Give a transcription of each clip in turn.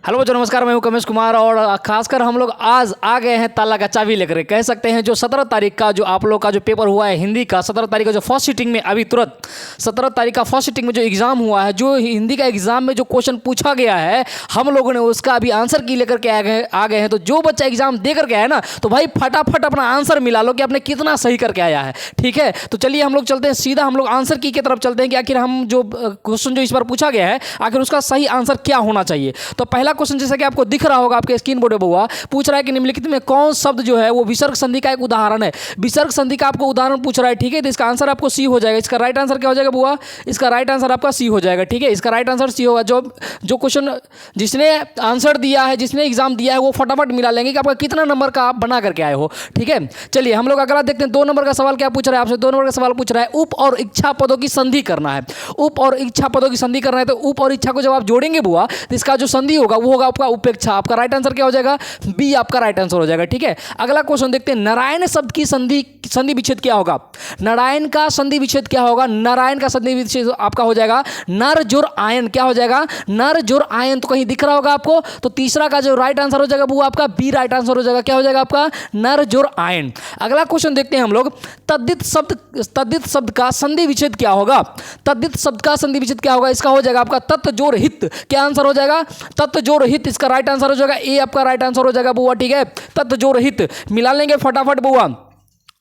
Hello बच्चों, नमस्कार। मैं हूं कमेश कुमार और खासकर हम लोग आज आ गए हैं ताला का चाबी लेकर। कह सकते हैं जो 17 तारीख का जो आप लोग का जो पेपर हुआ है हिंदी का, 17 तारीख का जो फर्स्ट सीटिंग में अभी तुरंत 17 तारीख का फर्स्ट सीटिंग में जो एग्ज़ाम हुआ है, जो हिंदी का एग्ज़ाम में जो क्वेश्चन पूछा गया है, हम लोगों ने उसका अभी आंसर की लेकर के आ गए हैं। तो जो बच्चा एग्ज़ाम दे करके आया ना, तो भाई फटाफट अपना आंसर मिला लो कि आपने कितना सही करके आया है। ठीक है, तो चलिए हम लोग चलते हैं सीधा, हम लोग आंसर की तरफ चलते हैं कि आखिर हम जो क्वेश्चन जो इस बार पूछा गया है, आखिर उसका सही आंसर क्या होना चाहिए। तो पहला क्वेश्चन जैसा कि आपको दिख रहा होगा आपके स्क्रीन बोर्ड पे, हुआ पूछ रहा है कि निम्नलिखित में कौन शब्द जो है वो विसर्ग संधि का एक उदाहरण है। विसर्ग संधि का आपको उदाहरण पूछ रहा है। ठीक है, तो इसका आंसर आपको सी हो जाएगा। इसका राइट आंसर क्या हो जाएगा बुआ? इसका राइट आंसर आपका सी हो जाएगा। ठीक है, इसका राइट आंसर सी होगा। जो क्वेश्चन जिसने आंसर दिया है, जिसने एग्जाम दिया है, वो फटाफट मिला लेंगे कि आपका कितना नंबर का आप बना करके आए हो। ठीक है, चलिए हम लोग अगला देखते हैं। 2 नंबर का सवाल क्या पूछ रहा है आपसे? 2 नंबर का सवाल पूछ रहा है उप और इच्छा पदों की संधि करना है। उप और इच्छा पदों की संधि करना है, तो उप और इच्छा को जब आप जोड़ेंगे बुआ, तो इसका जो संधि होगा वो होगा आपका उपेक्षा। आपका राइट आंसर क्या हो जाएगा? बी आपका राइट आंसर हो जाएगा। ठीक है, अगला क्वेश्चन देखते हैं। नारायण शब्द की संधि विच्छेद क्या होगा? नारायण का संधि विच्छेद क्या होगा? नारायण का संधि विच्छेद आपका हो जाएगा नर जोर आयन। क्या हो जाएगा? नर जोर आयन। तो कहीं दिख रहा होगा आपको, तो तीसरा का जो राइट आंसर हो जाएगा वो आपका बी राइट आंसर हो जाएगा। क्या हो जाएगा आपका? नर जोर आयन। अगला क्वेश्चन देखते हैं हम लोग। तद्धित शब्द का संधि विच्छेद क्या होगा? तद्धित शब्द का संधि विच्छेद क्या होगा? इसका हो जाएगा आपका तत् जोर हित। क्या आंसर हो जाएगा? तत् जोर हित। इसका राइट आंसर हो जाएगा ए आपका राइट आंसर हो जाएगा बुआ। ठीक है, तत् जोर हित। मिला लेंगे फटाफट बुआ,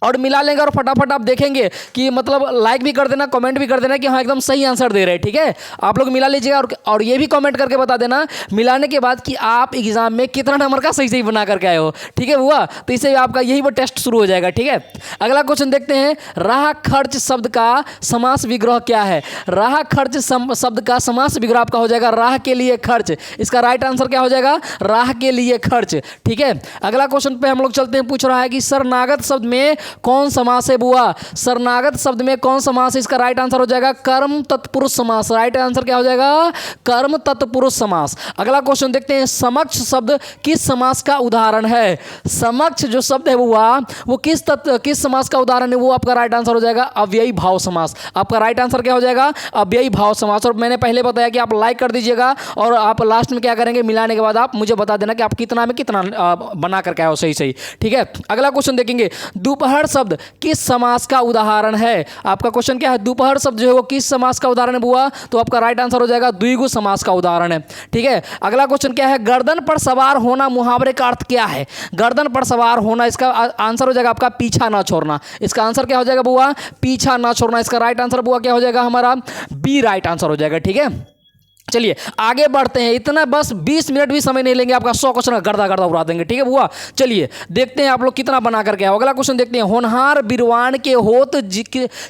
और मिला लेंगे और फटाफट आप देखेंगे कि मतलब लाइक भी कर देना, कमेंट भी कर देना कि हाँ एकदम सही आंसर दे रहे हैं। ठीक है, आप लोग मिला लीजिएगा और ये भी कमेंट करके बता देना मिलाने के बाद कि आप एग्जाम में कितना नंबर का सही सही बना करके आए हो। ठीक है हुआ, तो इससे आपका यही वो टेस्ट शुरू हो जाएगा। ठीक है, अगला क्वेश्चन देखते हैं। राह खर्च शब्द का समास विग्रह क्या है? राह खर्च शब्द का समास विग्रह आपका हो जाएगा राह के लिए खर्च। इसका राइट आंसर क्या हो जाएगा? राह के लिए खर्च। ठीक है, अगला क्वेश्चन पे हम लोग चलते हैं। पूछ रहा है कि शरणागत शब्द में कौन समास है बुआ? शरणागत शब्द में कौन समास है? इसका राइट आंसर हो जाएगा कर्म तत्पुरुष समास। राइट आंसर क्या हो जाएगा? कर्म तत्पुरुष समास। अगला क्वेश्चन देखते हैं। समक्ष शब्द किस समास का उदाहरण है? समक्ष जो शब्द है बुआ, वो किस समास का उदाहरण है? वो आपका राइट आंसर हो जाएगा अव्ययी भाव समास। आपका राइट आंसर क्या हो जाएगा? अव्ययी भाव समास। और मैंने पहले बताया कि आप लाइक कर दीजिएगा और आप लास्ट में क्या करेंगे, मिलाने के बाद आप मुझे बता देना कि आप कितना में कितना बना करके आए हो सही सही। ठीक है, अगला क्वेश्चन देखेंगे। दोपहर शब्द किस समास का उदाहरण है? आपका क्वेश्चन क्या है? दोपहर शब्द जो है वो किस समास का उदाहरण है बुआ? तो आपका राइट आंसर हो जाएगा द्विगु समास का उदाहरण है। ठीक है, अगला क्वेश्चन क्या है? गर्दन पर सवार होना मुहावरे का अर्थ क्या है? गर्दन पर सवार होना, इसका आंसर हो जाएगा आपका पीछा ना छोड़ना। इसका आंसर क्या हो जाएगा बुआ? पीछा ना छोड़ना। इसका राइट आंसर बुआ क्या हो जाएगा हमारा? बी राइट आंसर हो जाएगा। ठीक है, चलिए आगे बढ़ते हैं। इतना बस 20 मिनट भी समय नहीं लेंगे, आपका 100 क्वेश्चन गर्दा गर्दा उड़ा देंगे। ठीक है बुआ, चलिए देखते हैं आप लोग कितना बना करके आओ। अगला क्वेश्चन देखते हैं। होनहार बिरवान के होत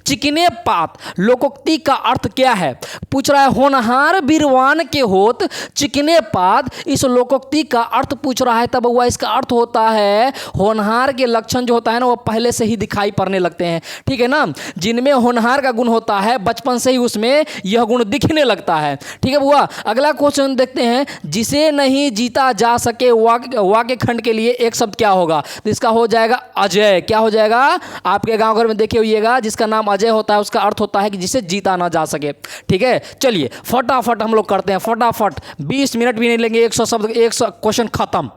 चिकने पात लोकोक्ति का अर्थ क्या है? पूछ रहा है होनहार बिरवान के होत चिकने पात, इस लोकोक्ति का अर्थ पूछ रहा है। तब हुआ इसका अर्थ होता है होनहार के लक्षण जो होता है ना, वो पहले से ही दिखाई पड़ने लगते हैं। ठीक है ना, जिनमें होनहार का गुण होता है बचपन से ही उसमें यह गुण दिखने लगता है। ठीक है बुआ, अगला क्वेश्चन देखते हैं। जिसे नहीं जीता जा सके वाक्य खंड के लिए एक शब्द क्या होगा? तो इसका हो जाएगा अजय। क्या हो जाएगा? आपके गांव घर में देखे होइएगा, जिसका नाम अजय होता है उसका अर्थ होता है कि जिसे जीता ना जा सके। ठीक है, चलिए फटाफट हम लोग करते हैं, फटाफट 20 मिनट भी नहीं लेंगे, 100 शब्द 100 क्वेश्चन खत्म।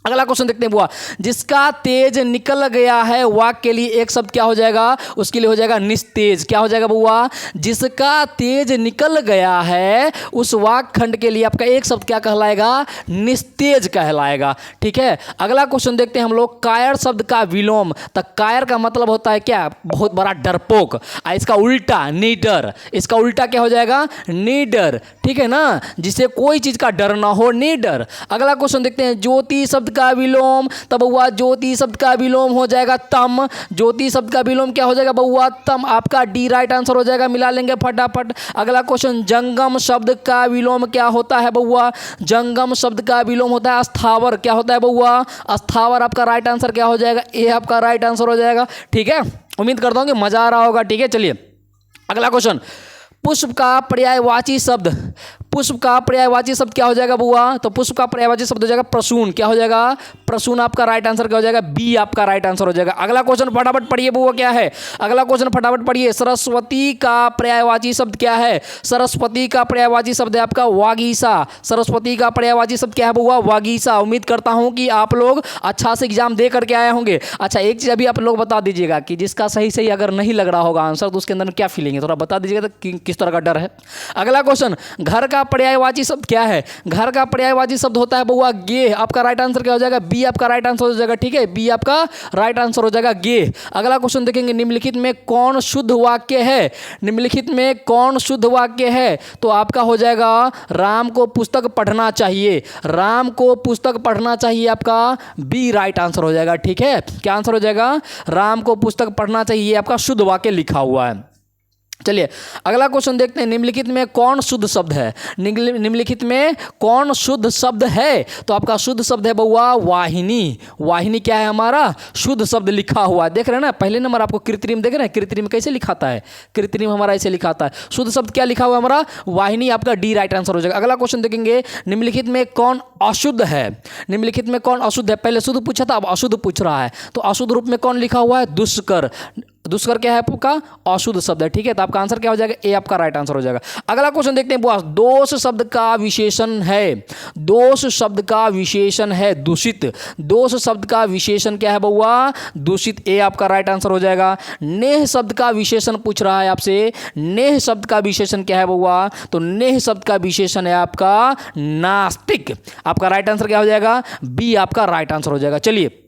अगला क्वेश्चन देखते हैं बुआ। जिसका तेज निकल गया है वाक्य के लिए एक शब्द क्या हो जाएगा? उसके लिए हो जाएगा निस्तेज। क्या हो जाएगा बुआ? जिसका तेज निकल गया है उस वाक्य खंड के लिए आपका एक शब्द क्या कहलाएगा? निस्तेज कहलाएगा। ठीक है, अगला क्वेश्चन देखते हैं हम लोग। कायर शब्द का विलोम। तो कायर का मतलब होता है क्या? बहुत बड़ा डरपोक। इसका उल्टा निडर। इसका उल्टा क्या हो जाएगा? निडर। ठीक है ना, जिसे कोई चीज का डर ना हो, निडर। अगला क्वेश्चन देखते हैं। ज्योति शब्द का विलोम। तब हुआ ज्योति शब्द का विलोम हो जाएगा तम। ज्योति शब्द का विलोम क्या हो जाएगा बउआ? तम। आपका डी राइट आंसर हो जाएगा। मिला लेंगे फटाफट। अगला क्वेश्चन। जंगम शब्द का विलोम क्या होता है बउआ? जंगम शब्द का विलोम होता है अस्थावर। क्या होता है बउआ? अस्थावर। आपका राइट आंसर क्या हो जाएगा? ए आपका राइट आंसर हो जाएगा। ठीक है, उम्मीद करता हूं कि मजा आ रहा होगा। ठीक है, चलिए अगला क्वेश्चन। पुष्प का पर्यायवाची शब्द। पुष्प का पर्यायवाची शब्द क्या हो जाएगा बुआ? तो पुष्प का पर्यायवाची शब्द हो जाएगा प्रसून। क्या हो जाएगा? प्रसून आपका राइट आंसर क्या हो जाएगा, बी आपका राइट आंसर हो जाएगा। अगला क्वेश्चन फटाफट पढ़िए वो क्या है, अगला क्वेश्चन फटाफट पढ़िए। सरस्वती का पर्यायवाची शब्द क्या है, सरस्वती का पर्यायवाची शब्द है आपका वागीसा। सरस्वती का पर्यायवाची शब्द क्या है बुआ, वागीसा। उम्मीद करता हूं कि आप लोग अच्छा से एग्जाम दे करके आए होंगे। अच्छा एक चीज अभी आप लोग बता दीजिएगा कि जिसका सही सही अगर नहीं लग रहा होगा आंसर तो उसके अंदर क्या फीलिंग है, थोड़ा बता दीजिएगा तो किस तरह का डर है। अगला क्वेश्चन, घर का पर्यायवाची शब्द क्या है, घर का पर्यायवाची शब्द होता है बुआ गे। आपका राइट आंसर क्या हो जाएगा, बी आपका राइट आंसर हो जाएगा। ठीक है, बी आपका राइट आंसर हो जाएगा गे। अगला क्वेश्चन देखेंगे, निम्नलिखित में कौन शुद्ध वाक्य है, निम्नलिखित में कौन शुद्ध वाक्य है, तो आपका हो जाएगा राम को पुस्तक पढ़ना चाहिए, राम को पुस्तक पढ़ना चाहिए, आपका बी राइट आंसर हो जाएगा। ठीक है, क्या आंसर हो जाएगा, राम को पुस्तक पढ़ना चाहिए, आपका शुद्ध वाक्य लिखा हुआ है। चलिए अगला क्वेश्चन देखते हैं, निम्नलिखित में कौन शुद्ध शब्द है, निम्नलिखित में कौन शुद्ध शब्द है, तो आपका शुद्ध शब्द है बउआ वाहिनी। वाहिनी क्या है हमारा, शुद्ध शब्द लिखा हुआ है। देख रहे हैं ना, पहले नंबर आपको कृत्रिम देख रहे हैं, कृत्रिम कैसे लिखाता है, कृत्रिम हमारा ऐसे लिखाता है। शुद्ध शब्द क्या लिखा हुआ है हमारा, वाहिनी, आपका डी राइट आंसर हो जाएगा। अगला क्वेश्चन देखेंगे, निम्नलिखित में कौन अशुद्ध है, निम्नलिखित में कौन अशुद्ध है, पहले शुद्ध पूछा था अब अशुद्ध पूछ रहा है, तो अशुद्ध रूप में कौन लिखा हुआ है, दुष्कर। दुष्कर क्या है आपका, अशुद्ध शब्द है। ठीक है, तो आपका आंसर क्या हो जाएगा, ए आपका राइट आंसर हो जाएगा। अगला क्वेश्चन देखते हैं बुआ, दोष शब्द का विशेषण है, दोष शब्द का विशेषण है दूषित। दोष शब्द का विशेषण क्या है बुआ, दूषित, ए आपका राइट आंसर हो जाएगा। नेह शब्द का विशेषण पूछ रहा है आपसे, नेह शब्द का विशेषण क्या है बुआ, तो नेह शब्द का विशेषण है आपका नास्तिक। आपका राइट आंसर क्या हो जाएगा, बी आपका राइट आंसर हो जाएगा। चलिए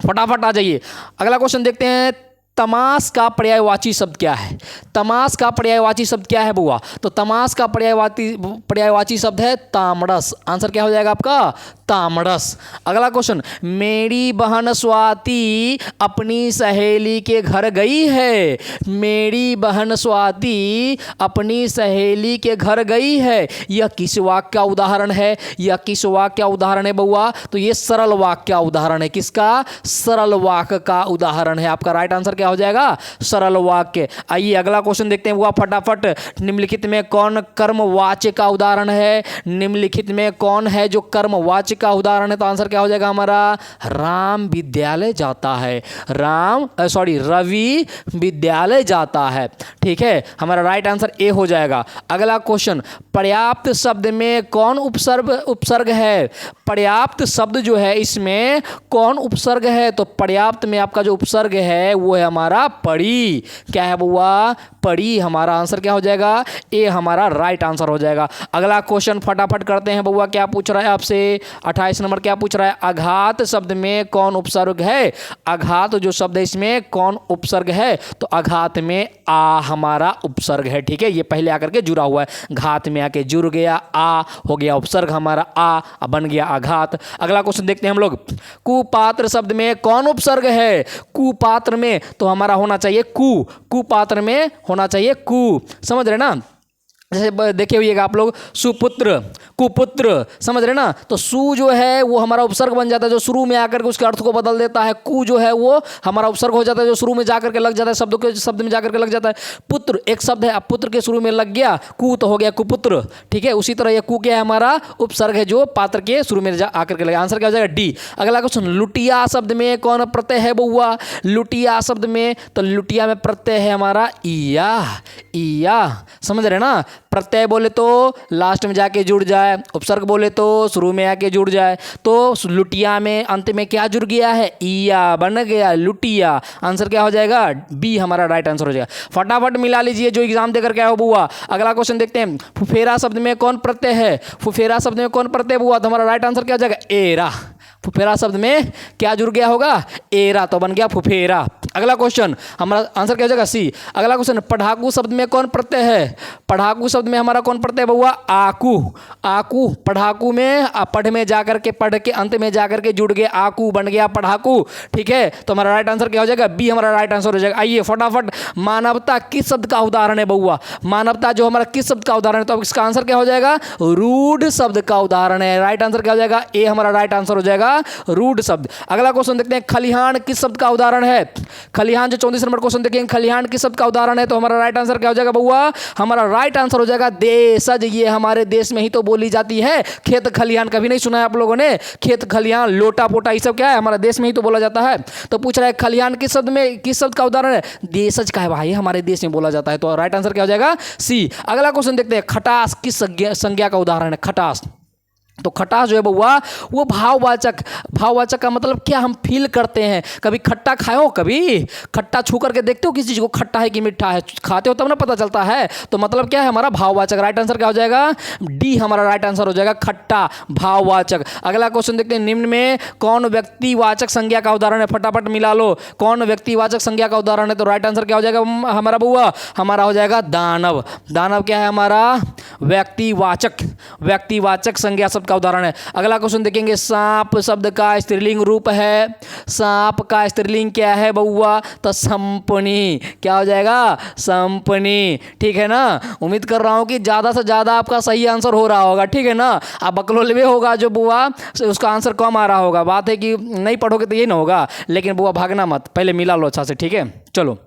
फटाफट आ जाइए, अगला क्वेश्चन देखते हैं, तमाश का पर्यायवाची शब्द क्या है, तमाश का पर्यायवाची शब्द क्या है बुआ, तो तमाश का पर्यायवाची शब्द है तामड़स। आंसर क्या हो जाएगा आपका, तामड़स। अगला क्वेश्चन, मेरी बहन स्वाति अपनी सहेली के घर गई है, मेरी बहन स्वाति अपनी सहेली के घर गई है, यह किस वाक्य का उदाहरण है, यह किस वाक्य का उदाहरण है बउआ, तो ये सरल वाक्य का उदाहरण है। किसका, सरल वाक्य का उदाहरण है। आपका राइट आंसर क्या हो जाएगा, सरल वाक्य। आइए अगला क्वेश्चन देखते हैं बुआ फटाफट, निम्नलिखित में कौन कर्मवाच्य का उदाहरण है, निम्नलिखित में कौन है जो कर्मवाच्य का उदाहरण है, तो आंसर क्या हो जाएगा हमारा, राम विद्यालय जाता है, रवि विद्यालय जाता है। ठीक है, हमारा राइट आंसर ए हो जाएगा। अगला क्वेश्चन, पर्याप्त शब्द में कौन उपसर्ग है, पर्याप्त शब्द जो है इसमें कौन उपसर्ग है, तो पर्याप्त में आपका जो उपसर्ग है वो है हमारा पड़ी। क्या है बुआ, पड़ी। हमारा आंसर क्या हो जाएगा, ए हमारा राइट आंसर हो जाएगा। अगला क्वेश्चन फटाफट करते हैं बुआ, क्या पूछ रहा है आपसे, 28 नंबर क्या पूछ रहा है, आघात शब्द में कौन उपसर्ग है, आघात जो शब्द है इसमें कौन उपसर्ग है, तो आघात में आ हमारा उपसर्ग है। ठीक है, ये पहले आकर के जुड़ा हुआ है, घात में आके जुड़ गया, आ हो गया उपसर्ग हमारा, आ बन गया आघात। अगला क्वेश्चन देखते हैं हम लोग, कुपात्र शब्द में कौन उपसर्ग है, कुपात्र में तो हमारा होना चाहिए कुपात्र में होना चाहिए कु। समझ रहे ना, जैसे देखे हुईएगा आप लोग, सुपुत्र, कुपुत्र, समझ रहे ना, तो सु जो है वो हमारा उपसर्ग बन जाता है जो शुरू में आकर के उसके अर्थ को बदल देता है, कु जो है वो हमारा उपसर्ग हो जाता है जो शुरू में जाकर के लग जाता है, शब्द में जाकर के लग जाता है। पुत्र एक शब्द है, अब पुत्र के शुरू में लग गया कु तो हो गया कुपुत्र। ठीक है, उसी तरह ये कु क्या है हमारा उपसर्ग है जो पात्र के शुरू में आकर के लगा। आंसर क्या हो जाएगा, डी। अगला क्वेश्चन, लुटिया शब्द में कौन प्रत्यय है बउआ, लुटिया शब्द में तो लुटिया में प्रत्यय है हमारा इया। समझ रहे ना, प्रत्यय बोले तो लास्ट में जाके जुड़ जाए, उपसर्ग बोले तो शुरू में आके जुड़ जाए, तो लुटिया में अंत में क्या जुड़ गया है, इया बन गया लुटिया। आंसर क्या हो जाएगा, बी हमारा राइट आंसर हो जाएगा। फटाफट मिला लीजिए जो एग्जाम देकर के आए हो बुआ। अगला क्वेश्चन देखते हैं, फुफेरा शब्द में कौन प्रत्यय है, फुफेरा शब्द में कौन प्रत्यय बुआ, तो हमारा राइट आंसर क्या हो जाएगा, एरा। फुफेरा शब्द में क्या जुड़ गया होगा, एरा, तो बन गया फुफेरा। अगला क्वेश्चन हमारा आंसर क्या हो जाएगा, सी। अगला क्वेश्चन, पढ़ाकू शब्द में कौन प्रत्यय है, पढ़ाकू शब्द में हमारा कौन प्रत्यय बउआ, आकू। पढ़ाकू में पढ़ में जाकर के, पढ़ के अंत में जाकर के जुड़ गए आकू, बन गया पढ़ाकू। ठीक है, तो हमारा राइट आंसर क्या हो जाएगा, बी हमारा राइट आंसर हो जाएगा। आइए फटाफट, मानवता किस शब्द का उदाहरण है बउआ, मानवता जो हमारा किस शब्द का उदाहरण है, तो इसका आंसर क्या हो जाएगा, रूढ़ शब्द का उदाहरण है। राइट आंसर क्या हो जाएगा, ए हमारा राइट आंसर हो जाएगा, रूढ़ शब्द। अगला क्वेश्चन देखते हैं, खलिहान किस शब्द का उदाहरण है, खलिहान जो 34 नंबर क्वेश्चन देखेंगे, खलिहान किस शब्द का उदाहरण है? तो हमारा राइट आंसर क्या हो जाएगा बउआ? हमारा राइट आंसर हो जाएगा देशज। ये हमारे देश में ही तो बोली जाती है। खेत खलिहान कभी नहीं सुना है आप लोगों ने? खेत खलिहान, लोटा पोटा, ये सब क्या है? हमारे देश में ही तो बोला जाता है। तो पूछ रहा है खलिहान किस शब्द में, किस शब्द का उदाहरण है? देशज का है भाई, हमारे देश में बोला जाता है। तो राइट आंसर क्या हो जाएगा? सी। अगला क्वेश्चन देखते हैं, खटास किस संज्ञा का उदाहरण है? खटास, तो खटास जो है बउआ वो भाववाचक, भाववाचक का मतलब क्या? हम फील करते हैं। कभी खट्टा खाए हो? कभी खट्टा छू करके देखते हो किसी चीज को, खट्टा है कि मीठा है? खाते हो तब ना पता चलता है। तो मतलब क्या है हमारा? भाववाचक। राइट आंसर क्या हो जाएगा? डी हमारा राइट आंसर हो जाएगा, खट्टा, भाववाचक। अगला क्वेश्चन देखते हैं, निम्न में कौन व्यक्तिवाचक संज्ञा का उदाहरण है? फटाफट मिला लो, कौन व्यक्तिवाचक संज्ञा का उदाहरण है? तो राइट आंसर क्या हो जाएगा हमारा बउआ? हमारा हो जाएगा दानव। दानव क्या है हमारा? व्यक्तिवाचक, व्यक्तिवाचक संज्ञा शब्द का उदाहरण है। अगला क्वेश्चन देखेंगे, सांप शब्द का स्त्रीलिंग रूप है। सांप का स्त्रीलिंग क्या है बउआ? तो संपनी। क्या हो जाएगा? संपनी। ठीक है ना? उम्मीद कर रहा हूं कि ज्यादा से ज्यादा आपका सही आंसर हो रहा होगा। ठीक है ना? अब बकलोलवे होगा जो बुआ, उसका आंसर कम आ रहा होगा। बात है कि नहीं पढ़ोगे तो ये ना होगा। लेकिन बुआ भागना मत, पहले मिला लो अच्छा से। ठीक है, चलो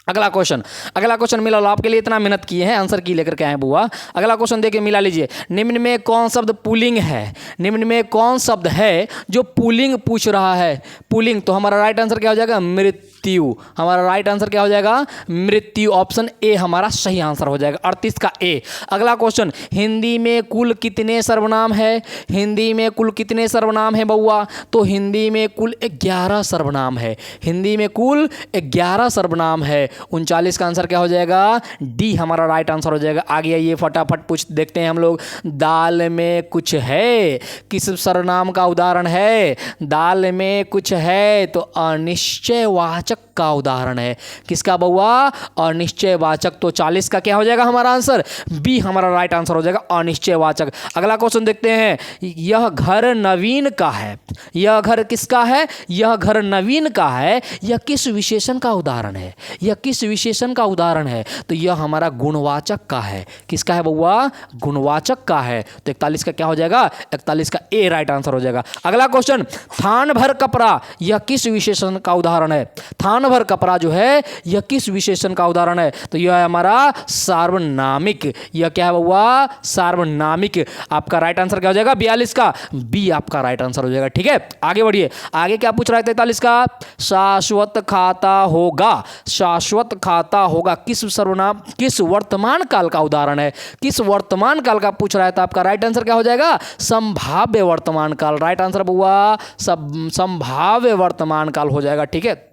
अगला क्वेश्चन मिला लो। आपके लिए इतना मेहनत किए हैं, आंसर की लेकर के आए बुआ। अगला क्वेश्चन देखिए, मिला लीजिए। निम्न में कौन शब्द पुल्लिंग है? निम्न में कौन शब्द है जो पुल्लिंग पूछ रहा है? पुल्लिंग, तो हमारा राइट आंसर क्या हो जाएगा? मृत्यु। हमारा राइट आंसर क्या हो जाएगा? मृत्यु। ऑप्शन ए हमारा सही आंसर हो जाएगा, 38 का ए। अगला क्वेश्चन, हिंदी में कुल कितने सर्वनाम है? हिंदी में कुल कितने सर्वनाम है बउआ? तो हिंदी में कुल 11 सर्वनाम है। हिंदी में कुल 11 सर्वनाम है। 39 का आंसर क्या हो जाएगा? डी हमारा राइट आंसर हो जाएगा। आगे आइए फटाफट पूछ देखते हैं हम लोग। दाल में कुछ है किस सर्वनाम का उदाहरण है? दाल में कुछ है तो अनिश्चयवाचक का उदाहरण है। किसका बउआ? अनिश्चयवाचक। तो 40 का क्या हो जाएगा हमारा आंसर? बी हमारा राइट आंसर हो जाएगा, अनिश्चयवाचक। अगला क्वेश्चन देखते हैं, यह घर नवीन का है। यह घर किसका है? यह घर नवीन का है। यह किस विशेषण का उदाहरण है? यह किस विशेषण का उदाहरण है? तो यह हमारा गुणवाचक का है। किसका है बउआ? गुणवाचक का है। तो 41 का क्या हो जाएगा? 41 का ए राइट आंसर हो जाएगा। अगला क्वेश्चन, थान भर कपड़ा, यह किस विशेषण का उदाहरण है? थान भर कपड़ा जो है यह किस विशेषण का उदाहरण है? तो यह है हमारा सार्वनामिक। यह क्या है बउआ? सार्वनामिक। आपका राइट आंसर क्या हो जाएगा? 42 का बी आपका राइट आंसर हो जाएगा। ठीक है, आगे बढ़िए। आगे क्या पूछ रहा है? 43 का, शाश्वत खाता होगा। शाश्वत खाता होगा किस सर्वनाम, किस वर्तमान काल का उदाहरण है? किस वर्तमान काल का पूछ रहा है? तो आपका राइट आंसर क्या हो जाएगा? संभाव्य वर्तमान काल। राइट आंसर बउआ संभाव्य वर्तमान काल हो जाएगा। ठीक है,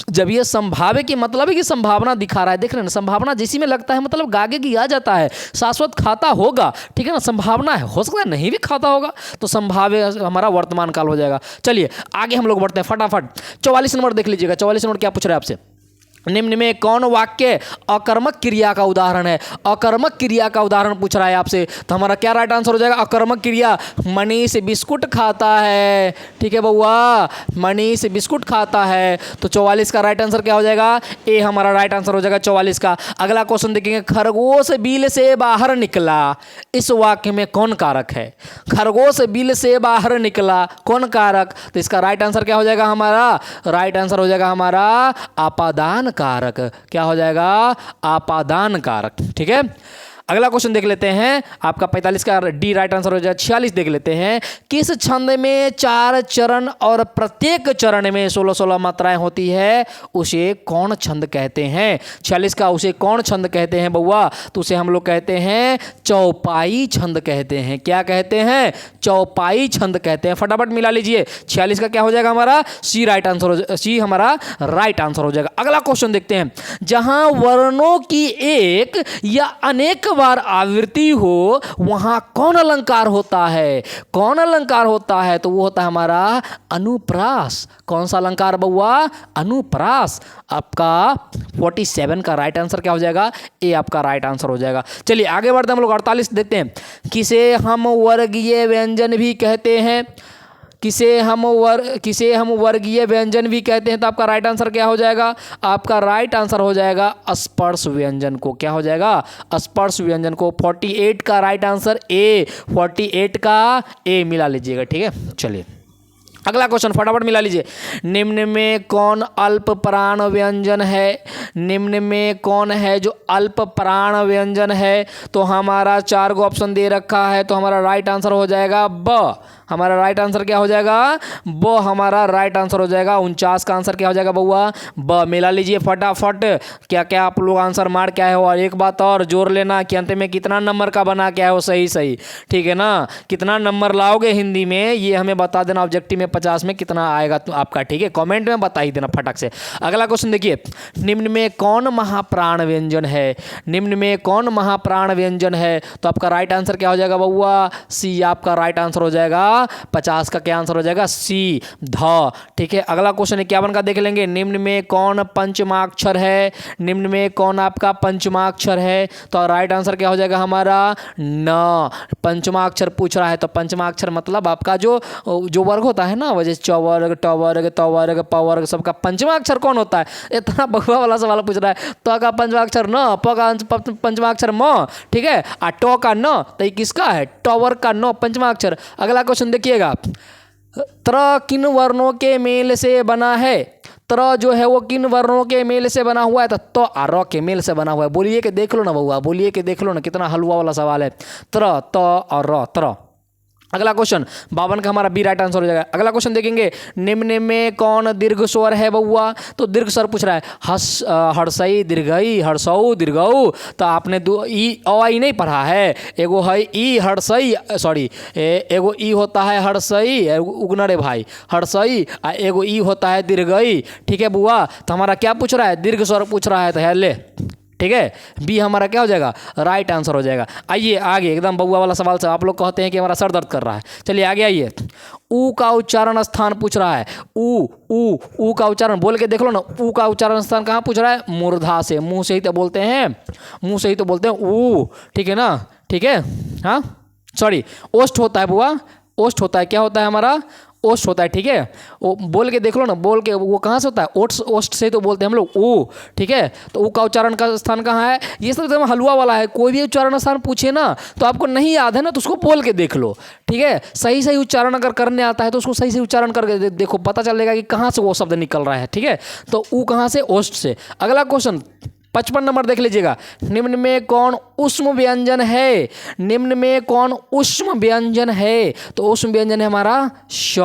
जब ये संभाव्य की मतलब है कि संभावना दिखा रहा है। देख रहे हैं ना, संभावना जिसी में लगता है मतलब आगे की आ जाता है। शाश्वत खाता होगा, ठीक है ना, संभावना है, हो सकता है नहीं भी खाता होगा, तो संभाव्य हमारा वर्तमान काल हो जाएगा। चलिए आगे हम लोग बढ़ते हैं फटाफट। 44 नंबर देख लीजिएगा। 44 नंबर क्या पूछ रहे हैं आपसे? निम्न में कौन वाक्य अकर्मक क्रिया का उदाहरण है? अकर्मक क्रिया का उदाहरण पूछ रहा है आपसे, तो हमारा क्या राइट आंसर हो जाएगा? अकर्मक क्रिया, मनीष बिस्कुट खाता है। ठीक है बउआ, मनीष बिस्कुट खाता है। तो 44 का राइट आंसर क्या हो जाएगा? ए हमारा राइट आंसर हो जाएगा 44 का। अगला क्वेश्चन देखेंगे, खरगोश बिल से बाहर निकला, इस वाक्य में कौन कारक है? खरगोश बिल से बाहर निकला, कौन कारक? तो इसका राइट आंसर क्या हो जाएगा? हमारा राइट आंसर हो जाएगा हमारा आपादान कारक। क्या हो जाएगा? आपादान कारक। ठीक है, अगला क्वेश्चन देख लेते हैं। आपका 45 का डी राइट आंसर हो जाएगा। 46 देख लेते हैं, किस छंद में 4 चरण और प्रत्येक चरण में 16-16 मात्राएं होती है, उसे कौन छंद कहते हैं? 46 का उसे कौन छंद कहते हैं बउआ? तो उसे हम लोग कहते हैं चौपाई छंद कहते हैं। क्या कहते हैं? चौपाई छंद कहते हैं। फटाफट मिला लीजिए। 46 का क्या हो जाएगा हमारा? सी राइट आंसर हो, सी हमारा राइट आंसर हो जाएगा। अगला क्वेश्चन देखते हैं, जहां वर्णों की एक या अनेक बार आवृत्ति हो वहां कौन अलंकार होता है? कौन अलंकार होता है? तो वो होता है हमारा अनुप्रास। कौन सा अलंकार बउआ? अनुप्रास। आपका 47 का राइट आंसर क्या हो जाएगा? ए आपका राइट आंसर हो जाएगा। चलिए आगे बढ़ते हैं हम लोग। 48 देखते हैं, किसे हम वर्गीय व्यंजन भी कहते हैं? किसे हम वर्गीय व्यंजन भी कहते हैं? तो आपका राइट आंसर क्या हो जाएगा? आपका राइट आंसर हो जाएगा स्पर्श व्यंजन को। क्या हो जाएगा? स्पर्श व्यंजन को। 48 का राइट आंसर ए, 48 का ए मिला लीजिएगा। ठीक है, चलिए अगला क्वेश्चन फटाफट मिला लीजिए। निम्न में कौन अल्प प्राण व्यंजन है? निम्न में कौन है जो अल्प प्राण व्यंजन है? तो हमारा 4 को ऑप्शन दे रखा है, तो हमारा राइट आंसर हो जाएगा ब। हमारा राइट आंसर क्या हो जाएगा? ब हमारा राइट आंसर हो जाएगा। 49 का आंसर क्या हो जाएगा बउआ? ब। मिला लीजिए फटाफट। क्या क्या आप लोग आंसर मार क्या है? और एक बात और जोड़ लेना कि अंत में कितना नंबर का बना क्या है वो सही सही, ठीक है ना? कितना नंबर लाओगे हिंदी में ये हमें बता देना। ऑब्जेक्टिव में 50 में कितना आएगा तो आपका, ठीक है? कमेंट में बता ही देना फटाक से। अगला क्वेश्चन देखिए, निम्न में कौन महाप्राण व्यंजन है? निम्न में कौन महाप्राण व्यंजन है? तो आपका राइट आंसर क्या हो जाएगा बउआ? सी आपका राइट आंसर हो जाएगा। 50 का क्या आंसर हो जाएगा? सी, ध, ठीक है? अगला क्वेश्चन 51 का देख लेंगे। निम्न में कौन पंचमाक्षर है? निम्न में कौन आपका पंचमाक्षर है? तो राइट आंसर क्या हो जाएगा हमारा? न। पंचमाक्षर पूछ रहा है तो पंचमाक्षर मतलब आपका जो वर्ग होता है ना, वजह चौवर्ग, टवर्ग, तवर्ग, पवर्ग, सबका पंचमाक्षर कौन होता है? इतना बगवा वाला सवाल पूछ रहा है। तो का पंचमाक्षर न, प का पंचमाक्षर म, ठीक है? आ टो का न, तो ये किसका है? टॉवर का न पंचमाक्षर। अगला क्वेश्चन देखिएगा, त्र किन वर्णों के मेल से बना है? त्र जो है वो किन वर्णों के मेल से बना हुआ है? तो आ र के मेल से बना हुआ है। बोलिए कि देख लो ना बउआ, बोलिए कि देख लो ना, कितना हलवा वाला सवाल है। त्र, त और र, त्र। अगला क्वेश्चन 52 का हमारा बी राइट आंसर हो जाएगा। अगला क्वेश्चन देखेंगे, निम्न में कौन दीर्घ स्वर है बउआ? तो दीर्घ स्वर पूछ रहा है। हर्षई, दीर्घई, हर्षऊ, दीर्घऊ। तो आपने दो ई आई नहीं पढ़ा है? एगो है ई हर्षई, सॉरी एगो ई होता है हर्षई, उगना रे भाई, हर्षई, एगो ई होता है दीर्घई, ठीक है बुआ? तो हमारा क्या पूछ रहा है? दीर्घ स्वर पूछ रहा है। तो है ले, ठीक है? बी हमारा क्या हो जाएगा? राइट आंसर हो जाएगा। आइए आगे, एकदम बउआ वाला सवाल से आप लोग कहते हैं कि हमारा सर दर्द कर रहा है। चलिए आगे आइए। ऊ का उच्चारण स्थान पूछ रहा है। ऊ का उच्चारण बोल के देख लो ना। ऊ का उच्चारण स्थान कहाँ पूछ रहा है? मूर्धा से, मुंह से ही तो बोलते हैं, मुंह से ही तो बोलते हैं ऊ, ठीक है ना? ठीक है, हाँ सॉरी, ओष्ठ होता है बुआ, ओष्ठ होता है। क्या होता है हमारा? ओष्ठ होता है, ठीक है? वो बोल के देख लो ना, बोल के वो कहाँ से होता है? ओष्ठ, ओष्ठ से तो बोलते हैं हम लोग ऊ, ठीक है? तो ऊ का उच्चारण का स्थान कहाँ है? ये सब एकदम हलवा वाला है। कोई भी उच्चारण स्थान पूछे ना तो आपको नहीं याद है ना, तो उसको बोल के देख लो, ठीक है? सही सही उच्चारण अगर करने आता है तो उसको सही से उच्चारण करके देखो, पता चलेगा कि कहाँ से वो शब्द निकल रहा है, ठीक है? तो ऊ कहाँ से? ओष्ठ से। अगला क्वेश्चन 55 नंबर देख लीजिएगा। निम्न में कौन उष्म व्यंजन है? निम्न में कौन उष्म व्यंजन है? तो उष्म व्यंजन है हमारा श।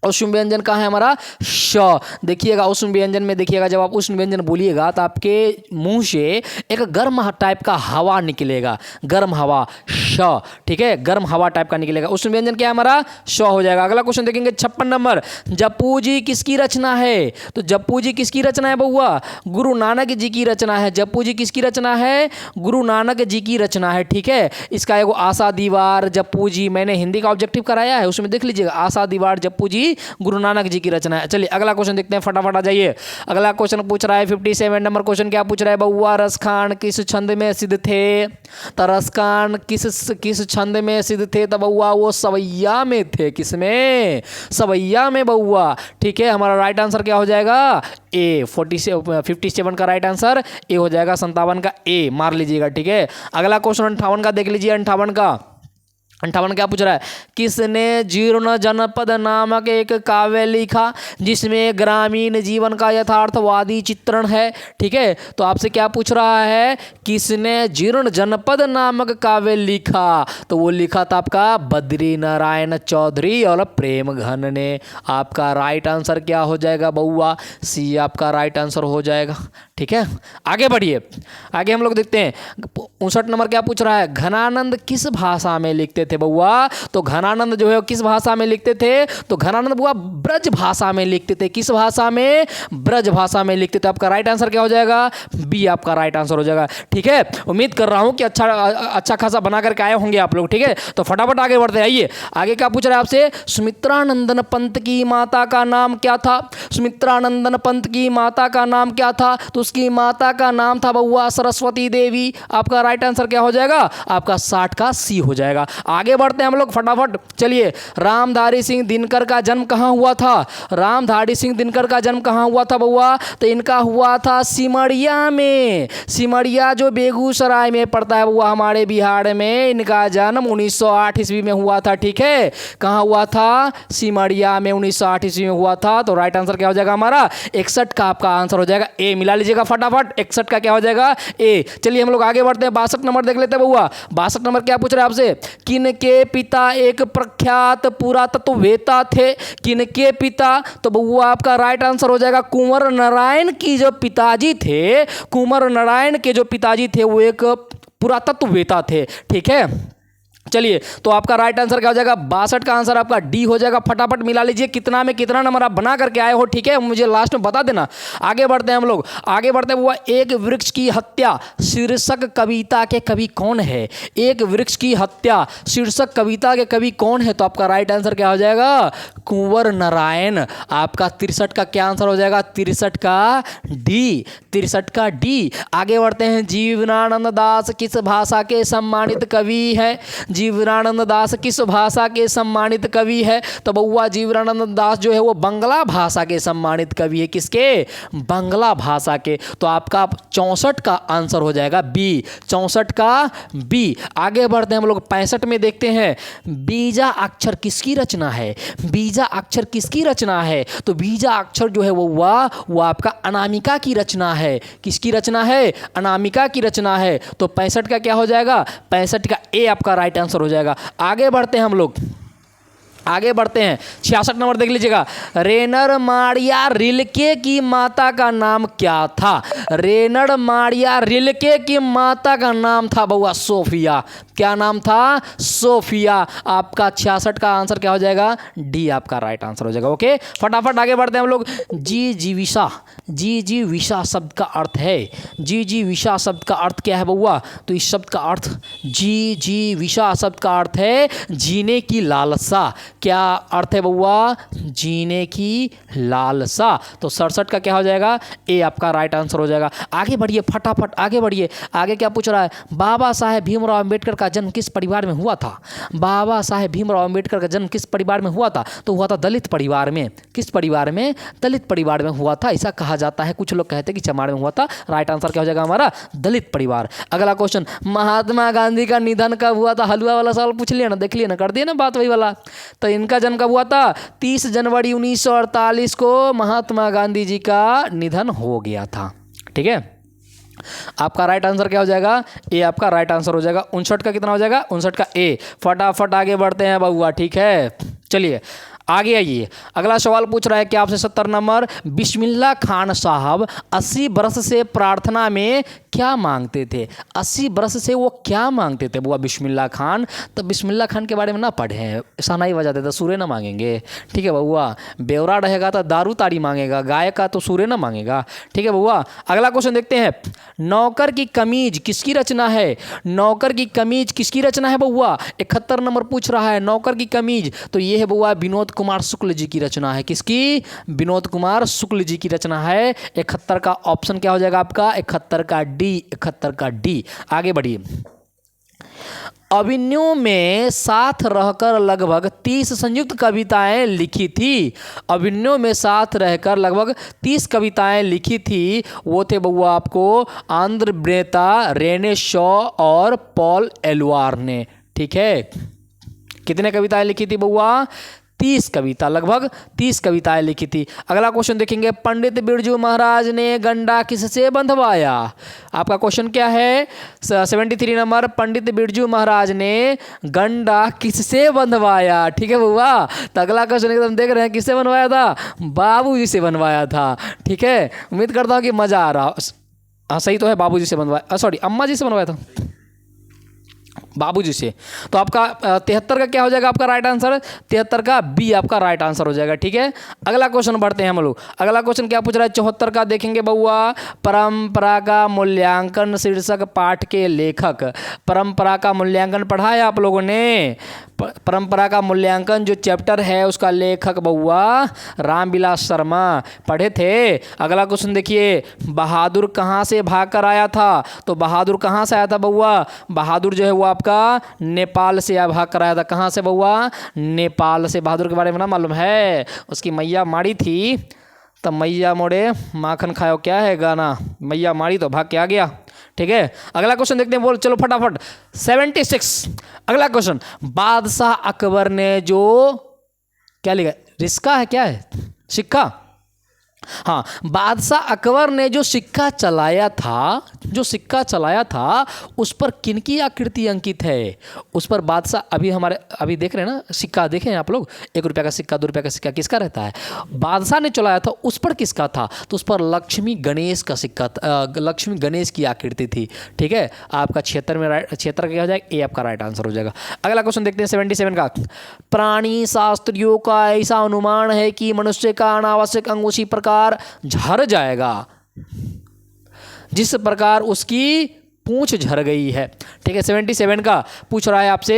उष्ण व्यंजन कहाँ है हमारा? श। देखिएगा उष्ण व्यंजन में, देखिएगा जब आप उष्ण व्यंजन बोलिएगा तो आपके मुंह से एक गर्म टाइप का हवा निकलेगा, गर्म हवा, श, ठीक है? गर्म हवा टाइप का निकलेगा। उष्ण व्यंजन क्या है हमारा? श हो जाएगा। अगला क्वेश्चन देखेंगे 56 नंबर। जप्पू जी किसकी रचना है? तो जप्पू जी किसकी रचना है बउआ? गुरु नानक जी की रचना है। जप्पू जी किसकी रचना है? गुरु नानक जी की रचना है, ठीक है? इसका एगो आशा दीवार, जप्पू जी, मैंने हिंदी का ऑब्जेक्टिव कराया है, उसमें देख लीजिएगा, आशा दीवार, जप्पू जी, गुरु नानक जी की रचना है। चलिए अगला क्वेश्चन देखते हैं, फटाफट आ जाइए। अगला क्वेश्चन पूछ रहा है 57 नंबर क्वेश्चन। क्या पूछ रहा है बउआ? रसखान किस छंद में सिद्ध थे? तो रसखान किस छंद में सिद्ध थे? तो बउआ वो सवैया में थे। किसमें? सवैया में बउआ, ठीक है? हमारा राइट आंसर क्या हो जाएगा? ए। 57 का राइट आंसर ए हो जाएगा। 57 का ए मार लीजिएगा, ठीक है? अगला क्वेश्चन 58 का देख लीजिए। 58 क्या पूछ रहा है? किसने जीर्ण जनपद नामक एक काव्य लिखा जिसमें ग्रामीण जीवन का यथार्थवादी चित्रण है, ठीक है? तो आपसे क्या पूछ रहा है? किसने जीर्ण जनपद नामक काव्य लिखा? तो वो लिखा था आपका बद्री नारायण चौधरी और प्रेम घन ने। आपका राइट आंसर क्या हो जाएगा बउआ? सी आपका राइट आंसर हो जाएगा, ठीक है? आगे बढ़िए, आगे हम लोग देखते हैं 59 नंबर। क्या पूछ रहा है? घनानंद किस भाषा में लिखते थे बउआ? तो घनानंद जो है किस भाषा में लिखते थे? तो घनानंद बुआ ब्रज भाषा में लिखते थे। किस भाषा में? ब्रज भाषा में लिखते थे। आपका राइट आंसर क्या हो जाएगा? बी आपका राइट आंसर हो जाएगा, ठीक है? उम्मीद कर रहा हूं कि अच्छा खासा बना करके आए होंगे आप लोग, ठीक है? तो फटाफट आगे बढ़ते हैं। आइए आगे क्या पूछ रहा है आपसे? सुमित्रानंदन पंत की माता का नाम क्या था? सुमित्रानंदन पंत की माता का नाम क्या था? तो उसकी माता का नाम था बउआ सरस्वती देवी। आपका राइट आंसर क्या हो जाएगा? आपका 60 का सी हो जाएगा। आगे बढ़ते हैं हम लोग फटाफट। चलिए, रामधारी सिंह दिनकर का जन्म कहाँ हुआ था? रामधारी सिंह दिनकर का जन्म कहाँ हुआ था बउआ? तो इनका हुआ था सिमरिया में। सिमरिया जो बेगूसराय में पड़ता है बउआ हमारे बिहार में। इनका जन्म 1908 ईस्वी में हुआ था। ठीक है, कहाँ हुआ था? सिमरिया में 1908 ईस्वी में हुआ था। तो राइट आंसर क्या हो जाएगा हमारा? 61 का आपका आंसर हो जाएगा ए। मिला लीजिएगा फटाफट, 61 का क्या हो जाएगा? ए। चलिए हम लोग आगे बढ़ते हैं, 62 नंबर देख लेते हैं बउआ। 62 नंबर क्या पूछ रहे हैं आपसे? किन के पिता एक प्रख्यात पुरातत्ववेत्ता थे? किन के पिता? तो बउआ आपका राइट आंसर हो जाएगा कुंवर नारायण की जो पिताजी थे, कुंवर नारायण के जो पिताजी थे वो एक पुरातत्ववेत्ता थे। ठीक है, चलिए तो आपका राइट आंसर क्या हो जाएगा? 62 का आंसर आपका डी हो जाएगा। फटाफट मिला लीजिए कितना में कितना नंबर आप बना करके आए हो। ठीक है, मुझे लास्ट में बता देना। आगे बढ़ते हैं हम लोग, आगे बढ़ते हैं। वो एक वृक्ष की हत्या शीर्षक कविता के कवि कौन है? एक वृक्ष की हत्या शीर्षक कविता के कवि कौन है? तो आपका राइट आंसर क्या हो जाएगा? कुंवर नारायण। आपका 63 का क्या आंसर हो जाएगा? 63 का डी, 63 का डी। आगे बढ़ते हैं, जीवनानंद दास किस भाषा के सम्मानित कवि है? जीवनानंद दास किस भाषा के सम्मानित कवि है? तो बउआ जीवनानंद दास जो है वो बंगला भाषा के सम्मानित कवि है। किसके? बंगला भाषा के। तो आपका 64 का आंसर हो जाएगा बी, 64 का बी। आगे बढ़ते हैं हम लोग 65 में देखते हैं, बीजा अक्षर किसकी रचना है? बीजा अक्षर किसकी रचना है? तो बीजा अक्षर जो है वो आपका अनामिका की रचना है। किसकी रचना है? अनामिका की रचना है। तो 65 का क्या हो जाएगा? 65 का ए आपका राइट आंसर हो जाएगा। आगे बढ़ते हैं हम लोग, आगे बढ़ते हैं 66 नंबर देख लीजिएगा। रेनर मारिया रिल्के की माता का नाम क्या था? रेनर मारिया रिल्के की माता का नाम था बउआ सोफिया। क्या नाम था? सोफिया। आपका 66 का आंसर क्या हो जाएगा? डी आपका राइट आंसर हो जाएगा। ओके, फटाफट आगे बढ़ते हैं हम लोग। जीविशा, जीविशा शब्द का अर्थ है, जीविशा शब्द का अर्थ क्या है बउआ? तो इस शब्द का अर्थ, जीविशा शब्द का अर्थ है जीने की लालसा। क्या अर्थ है बउआ? जीने की लालसा। तो 67 का क्या हो जाएगा? ए आपका राइट आंसर हो जाएगा। आगे बढ़िए फटाफट, आगे बढ़िए। आगे क्या पूछ रहा है? बाबा साहेब भीमराव अंबेडकर का जन्म किस परिवार में हुआ था? बाबा साहेब भीमराव अंबेडकर का जन्म किस परिवार में हुआ था? तो हुआ था दलित परिवार में। किस परिवार में? दलित परिवार में हुआ था, ऐसा कहा जाता है। कुछ लोग कहते हैं कि चमार में हुआ था। राइट आंसर क्या हो जाएगा हमारा? दलित परिवार। अगला क्वेश्चन, महात्मा गांधी का निधन कब हुआ था? हलवा वाला सवाल पूछ लिया ना, देख लिया ना, कर दिया ना बात वही वाला। तो इनका जन्म कब हुआ था? 30 जनवरी 1948 को महात्मा गांधी जी का निधन हो गया था। ठीक है, आपका राइट आंसर क्या हो जाएगा? ए आपका राइट आंसर हो जाएगा। 59 का कितना हो जाएगा? 59 का ए। फटाफट आगे बढ़ते हैं बउआ। ठीक है, चलिए आगे आइए। अगला सवाल पूछ रहा है कि आपसे 70 नंबर, बिस्मिल्लाह खान साहब 80 बरस से प्रार्थना में क्या मांगते थे? 80 बरस से वो क्या मांगते थे बुआ बिस्मिल्लाह खान? तो बिस्मिल्लाह खान के बारे में ना पढ़े हैं, शहनाई बजाते थे, सूरे ना मांगेंगे। ठीक है बउआ, बेवरा रहेगा तो दारू ताड़ी मांगेगा, गाय का तो सूरे ना मांगेगा। ठीक है बउआ, अगला क्वेश्चन देखते हैं। नौकर की कमीज किसकी रचना है? नौकर की कमीज किसकी रचना है बउआ? 71 नंबर पूछ रहा है, नौकर की कमीज। तो ये है बउआ विनोद कुमार शुक्ल जी की रचना है। किसकी? विनोद कुमार शुक्ल जी की रचना है। 71 का ऑप्शन क्या हो जाएगा आपका? 71 का डी, 71 का डी। आगे बढ़िए। अभिन्यों में साथ रहकर लगभग 30 संयुक्त कविताएं लिखी थी। अभिन्यों में साथ रहकर लगभग 30 कविताएं लिखी थी। वो थे बउआ आपको आंद्र ब्रेता, रेने शॉ और पॉल एलुआर ने। ठीक है, कितने कविताएं लिखी थी बउआ? 30 कविता, लगभग 30 कविताएं लिखी थी। अगला क्वेश्चन देखेंगे, पंडित बिरजू महाराज ने गंडा किससे बंधवाया? आपका क्वेश्चन क्या है? 73 नंबर, पंडित बिरजू महाराज ने गंडा किससे बंधवाया? ठीक है बुआ, तो अगला क्वेश्चन एकदम देख रहे हैं, किससे बनवाया था? बाबूजी से बनवाया था। ठीक है, उम्मीद करता हूँ कि मजा आ रहा। हाँ सही तो है, बाबूजी से बनवाया, सॉरी अम्मा जी से बनवाया था, बाबूजी से। तो आपका 73 का क्या हो जाएगा आपका राइट आंसर? 73 का बी आपका राइट आंसर हो जाएगा। ठीक है, अगला क्वेश्चन बढ़ते हैं हम लोग। अगला क्वेश्चन क्या पूछ रहा है? 74 का देखेंगे बउआ, परंपरा का मूल्यांकन शीर्षक पाठ के लेखक। परंपरा का मूल्यांकन पढ़ा है आप लोगों ने? परंपरा का मूल्यांकन जो चैप्टर है उसका लेखक बउआ रामविलास शर्मा पढ़े थे। अगला क्वेश्चन देखिए, बहादुर कहाँ से भाग कर आया था? तो बहादुर कहाँ से आया था बउआ? बहादुर जो है वो आपका नेपाल से भाग कर आया था। कहाँ से बउआ? नेपाल से। बहादुर के बारे में ना मालूम है, उसकी मैया मारी थी, तब मैया मोड़े माखन खाओ, क्या है गाना, मैया मारी तो भाग के आ गया। ठीक है, अगला क्वेश्चन देखते हैं, बोल चलो फटाफट। 76 अगला क्वेश्चन, बादशाह अकबर ने जो क्या लिखा, रिस्का है क्या है, सिक्का, हाँ, बादशाह अकबर ने जो सिक्का चलाया था उस पर किनकी आकृति अंकित है? उस पर बादशाह, अभी देख रहे हैं ना सिक्का, देखे हैं आप लोग, 1 रुपये का सिक्का, 2 रुपये का सिक्का किसका रहता है? बादशाह ने चलाया था, उस पर किसका था? तो उस पर लक्ष्मी गणेश का सिक्का, लक्ष्मी गणेश की आकृति थी। ठीक है, आपका 76 में क्षेत्र क्या हो जाएगा? ए आपका राइट आंसर हो जाएगा। अगला क्वेश्चन देखते हैं 77 का, प्राणी शास्त्रियों का ऐसा अनुमान है कि मनुष्य का अनावश्यक अंग उसी प्रकार झड़ जाएगा जिस प्रकार उसकी पूंछ झड़ गई है। ठीक है, 77 का पूछ रहा है आपसे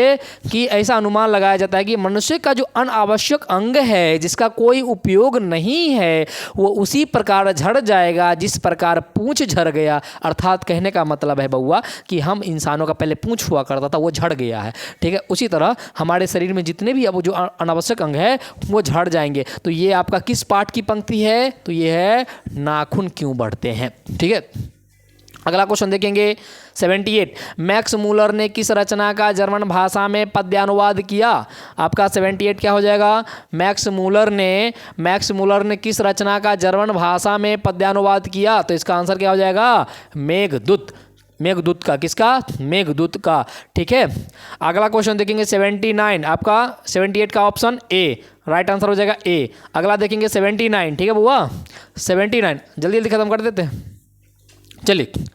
कि ऐसा अनुमान लगाया जाता है कि मनुष्य का जो अनावश्यक अंग है जिसका कोई उपयोग नहीं है वो उसी प्रकार झड़ जाएगा जिस प्रकार पूंछ झड़ गया। अर्थात कहने का मतलब है बउआ कि हम इंसानों का पहले पूंछ हुआ करता था वो झड़ गया है। ठीक है, उसी तरह हमारे शरीर में जितने भी अब जो अनावश्यक अंग है वो झड़ जाएंगे। तो ये आपका किस पाठ की पंक्ति है? तो ये है नाखून क्यों बढ़ते हैं। ठीक है, अगला क्वेश्चन देखेंगे 78, मैक्स मूलर ने किस रचना का जर्मन भाषा में पद्यानुवाद किया? आपका 78 क्या हो जाएगा? मैक्स मूलर ने किस रचना का जर्मन भाषा में पद्यानुवाद किया? तो इसका आंसर क्या हो जाएगा? मेघदूत का। किसका? मेघदूत का। ठीक है, अगला क्वेश्चन देखेंगे 79, आपका 78 का ऑप्शन ए राइट आंसर हो जाएगा ए। अगला देखेंगे 79। ठीक है बुआ, 79 जल्दी जल्दी खत्म कर देते हैं, चलिए।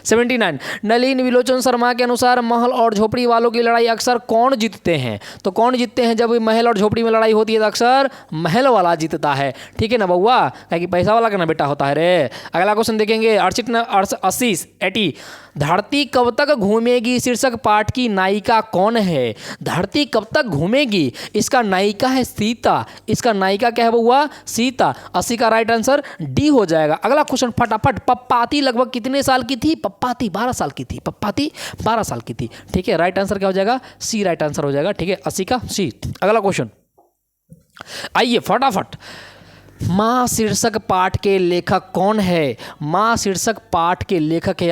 79, नलिन विलोचन शर्मा के अनुसार महल और झोपड़ी वालों की लड़ाई अक्सर कौन जीतते हैं? तो कौन जीतते हैं जब महल और झोपड़ी में लड़ाई होती है? तो अक्सर महल वाला जीतता है। ठीक है ना बउआ, कि पैसा वाला का ना बेटा होता है रे। अगला क्वेश्चन देखेंगे 80, धरती कब तक घूमेगी शीर्षक पाठ की नायिका कौन है? धरती कब तक घूमेगी, इसका नायिका है सीता। इसका नायिका क्या है बउआ? सीता। 80 का राइट आंसर डी हो जाएगा। अगला क्वेश्चन फटाफट, पप्पाती लगभग कितने साल की थी? पप्पाती 12 साल की थी। पप्पाती 12 साल की थी। ठीक है, राइट आंसर क्या हो जाएगा? सी राइट आंसर हो जाएगा। ठीक है, 80 का सी। अगला क्वेश्चन आइए फटाफट, माँ शीर्षक पाठ के लेखक कौन है? माँ शीर्षक पाठ के लेखक है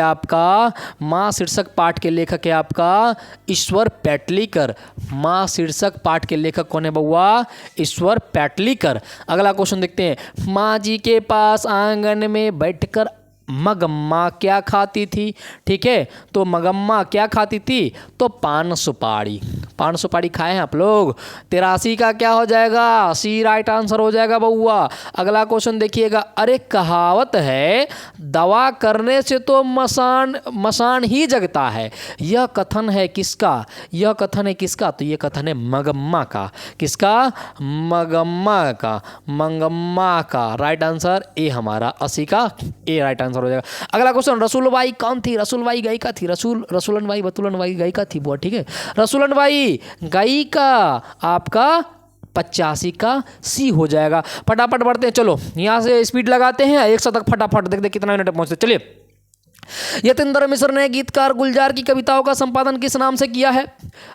आपका ईश्वर पैटलीकर। माँ शीर्षक पाठ के लेखक कौन है बउआ? ईश्वर पैटलीकर। अगला क्वेश्चन देखते हैं, माँ जी के पास आंगन में बैठकर मगम्मा क्या खाती थी? ठीक है, तो मगम्मा क्या खाती थी? तो पान सुपारी खाए हैं आप लोग। 83 का क्या हो जाएगा? सी राइट आंसर हो जाएगा बउआ। अगला क्वेश्चन देखिएगा, अरे कहावत है दवा करने से तो मसान ही जगता है, यह कथन है किसका? तो ये कथन है मगम्मा का। किसका? मंगम्मा का। राइट आंसर ए हमारा 80 का ए राइट आंसर हो जाएगा। अगला क्वेश्चन, रसूलबाई कौन थी? रसूलबाई गायिका थी। रसूलनबाई बतुलनबाई गायिका थी बुआ। ठीक है, रसूलनबाई गायिका आपका 85 का सी हो जाएगा। फटाफट बढ़ते हैं, चलो यहाँ से स्पीड लगाते हैं 100 तक फटाफट, देखते कितना मिनट पहुँचते। चलिए, यतीन्द्र मिश्र ने गीतकार गुलजार की कविताओं का संपादन किस नाम से किया है?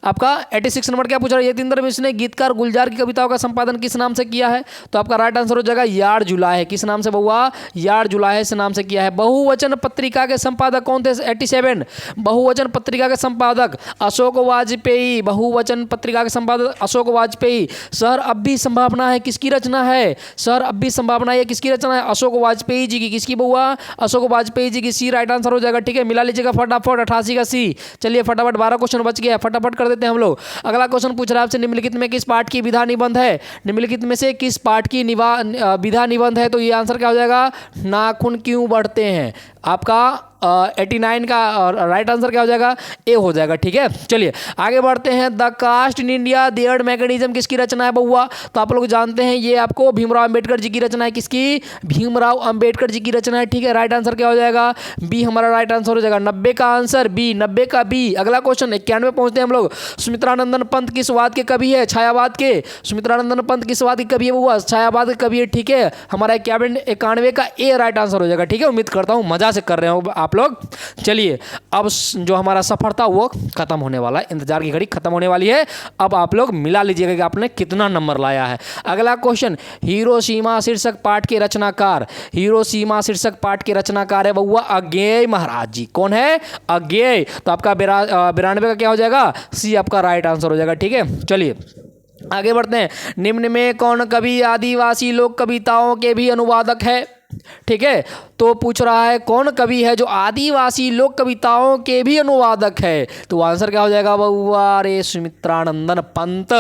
आपका 86 नंबर क्या पूछ रहा है? यतीन्द्र मिश्र ने गीतकार गुलजार की कविताओं का संपादन किस नाम से किया है? तो आपका राइट आंसर हो जाएगा यार जुलाहे। किस नाम से बउआ? यार जुलाहे से नाम से किया है। बहुवचन पत्रिका के संपादक कौन थे? 87, बहुवचन पत्रिका के संपादक अशोक वाजपेयी। बहुवचन पत्रिका के संपादक अशोक वाजपेयी। शहर अब भी संभावना है किसकी रचना है? शहर अब भी संभावना है किसकी रचना है? अशोक वाजपेयी जी की। किसकी बउआ? अशोक वाजपेयी जी की। सी राइट आंसर हो जाएगा। ठीक है, मिला लीजिएगा फटाफट 88 का सी। चलिए फटाफट 12 क्वेश्चन बच गया, फटाफट कर देते हैं हम लोग। अगला क्वेश्चन पूछ रहा है आपसे, निम्नलिखित में किस पाठ की विधा निबंध है? निम्नलिखित में से किस पाठ की विधा निबंध है? तो ये आंसर क्या हो जाएगा? नाखून क्यों बढ़ते हैं। आपका 89 का राइट आंसर क्या हो जाएगा, ए हो जाएगा। ठीक है, चलिए आगे बढ़ते हैं। The caste in India the ard mechanism किसकी रचना है बउआ? तो आप लोग जानते हैं ये आपको भीमराव अंबेडकर जी की रचना है। किसकी? भीमराव अंबेडकर जी की रचना है। ठीक है, राइट आंसर क्या हो जाएगा, बी हमारा राइट आंसर हो जाएगा। 90 का आंसर बी, 90 का बी। अगला क्वेश्चन 91 पहुंचते हैं हम लोग। सुमित्रानंदन पंत किस वाद के कवि है? छायावाद के। सुमित्रानंदन पंत किस वाद के कवि है बउआ? छायावाद के कवि है। ठीक है, हमारा 91 का ए राइट आंसर हो जाएगा। ठीक है, उम्मीद करता हूँ मजा से कर रहे हो आप लोग। चलिए अब जो हमारा सफर था वो खत्म होने वाला है, इंतजार की घड़ी खत्म होने वाली है। अब आप लोग मिला लीजिएगा कि आपने कितना नंबर लाया है। अगला क्वेश्चन, हिरोशिमा शीर्षक पाठ के रचनाकार, हिरोशिमा शीर्षक पाठ के रचनाकार है बउआ अज्ञेय महाराज जी। कौन है? अज्ञेय। तो आपका 92 का क्या हो जाएगा, सी आपका राइट आंसर हो जाएगा। ठीक है, चलिए आगे बढ़ते हैं। निम्न में कौन कवि आदिवासी लोक कविताओं के भी अनुवादक है? ठीक है, तो पूछ रहा है कौन कवि है जो आदिवासी लोक कविताओं के भी अनुवादक है? तो आंसर क्या हो जाएगा बउआ? रे सुमित्रानंदन पंत।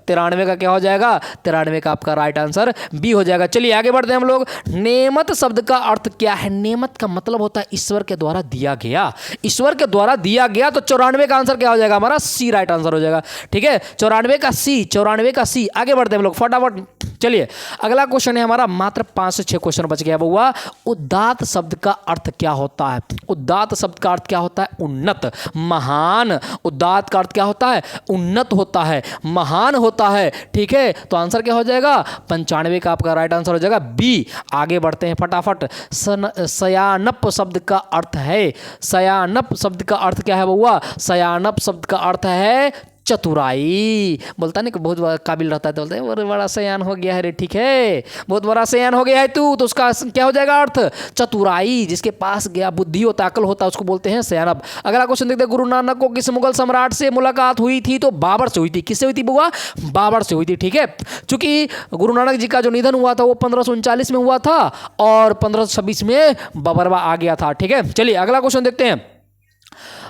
93 का क्या हो जाएगा? 93 का आपका राइट आंसर बी हो जाएगा। चलिए आगे बढ़ते हैं हम लोग। नेमत शब्द का अर्थ क्या है? नेमत का मतलब होता है ईश्वर के द्वारा दिया गया, ईश्वर के द्वारा दिया गया। तो 94 का आंसर क्या हो जाएगा हमारा? सी राइट आंसर हो जाएगा। ठीक है, 94 का सी, 94 का सी। आगे बढ़ते हैं हम लोग फटाफट। चलिए अगला क्वेश्चन है हमारा, मात्र 5 से 6 क्वेश्चन बच गया बउआ। उदात्त शब्द का अर्थ क्या होता है? उदात्त शब्द का अर्थ क्या होता है? उन्नत, महान। उदात्त का अर्थ क्या होता है? उन्नत होता है, महान होता है। ठीक है, तो आंसर क्या हो जाएगा? 95 का आपका राइट आंसर हो जाएगा बी। आगे बढ़ते हैं फटाफट। सयानप शब्द का अर्थ है, सयानप शब्द का अर्थ क्या है बउआ? सयानप शब्द का अर्थ है चतुराई। बोलता नहीं कि बहुत बड़ा काबिल रहता है तो बोलते हैं अरे बड़ा सयान हो गया है रे। ठीक है, बहुत बड़ा सयान हो गया है तू, तो उसका क्या हो जाएगा अर्थ? चतुराई। जिसके पास गया बुद्धि होता, अकल होता, उसको बोलते हैं सयानब। अगला क्वेश्चन देखते हैं। गुरु नानक को किस मुगल सम्राट से मुलाकात हुई थी? तो बाबर से हुई थी। किससे हुई थी बुआ? बाबर से हुई थी। ठीक है, चूंकि गुरु नानक जी का जो निधन हुआ था वो 1539 में हुआ था और 1526 में बबरवा आ गया था। ठीक है, चलिए अगला क्वेश्चन देखते हैं।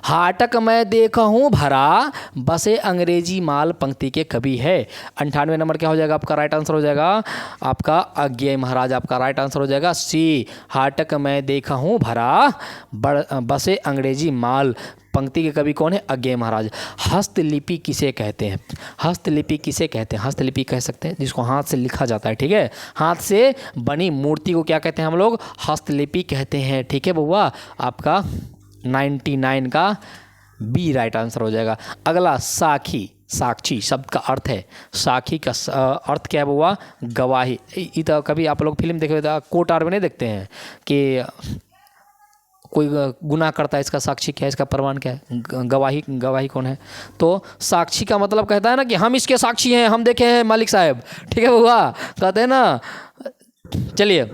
हाटक मैं देखा हूँ भरा बसे अंग्रेजी माल पंक्ति के कवि है। 98 नंबर क्या हो जाएगा आपका? राइट आंसर हो जाएगा आपका अज्ञेय महाराज। आपका राइट आंसर हो जाएगा सी। हाटक मैं देखा हूँ भरा बसे अंग्रेजी माल पंक्ति के कवि कौन है? अज्ञेय महाराज। हस्तलिपि किसे कहते हैं? हस्तलिपि किसे कहते हैं? हस्तलिपि कह सकते हैं जिसको हाथ से लिखा जाता है। ठीक है, हाथ से बनी मूर्ति को क्या कहते हैं हम लोग? हस्तलिपि कहते हैं। ठीक है बउआ, आपका 99 का बी राइट आंसर हो जाएगा। अगला साखी, साक्षी शब्द का अर्थ है, साखी का अर्थ क्या है बउआ? गवाही। तो कभी आप लोग फिल्म देखे तो कोर्ट आर में नहीं देखते हैं कि कोई गुनाह करता है, इसका साक्षी क्या है, इसका प्रमाण क्या है? गवाही। गवाही कौन है? तो साक्षी का मतलब कहता है ना कि हम इसके साक्षी हैं, हम देखे हैं मालिक साहब। ठीक है बउआ, कहते हैं ना। चलिए,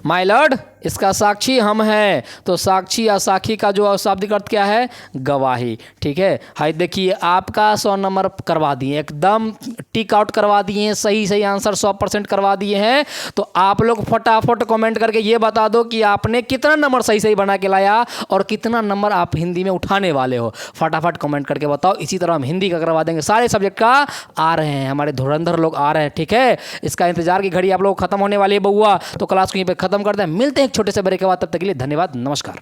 माय लॉर्ड इसका साक्षी हम हैं। तो साक्षी या साखी का जो शाब्दिक अर्थ क्या है? गवाही। ठीक है, हाय देखिए आपका 100 नंबर करवा दिए, एकदम टिक आउट करवा दिए हैं, सही सही आंसर 100% करवा दिए हैं। तो आप लोग फटाफट कमेंट करके ये बता दो कि आपने कितना नंबर सही सही बना के लाया और कितना नंबर आप हिंदी में उठाने वाले हो। फटाफट कमेंट करके बताओ। इसी तरह हम हिंदी का करवा देंगे, सारे सब्जेक्ट का आ रहे हैं, हमारे धुरंधर लोग आ रहे हैं। ठीक है, इसका इंतजार की घड़ी आप लोग खत्म होने वाली है बउआ। तो क्लास को यहीं पर खत्म करते हैं, मिलते हैं एक छोटे से ब्रेक के बाद। तब तक के लिए धन्यवाद, नमस्कार।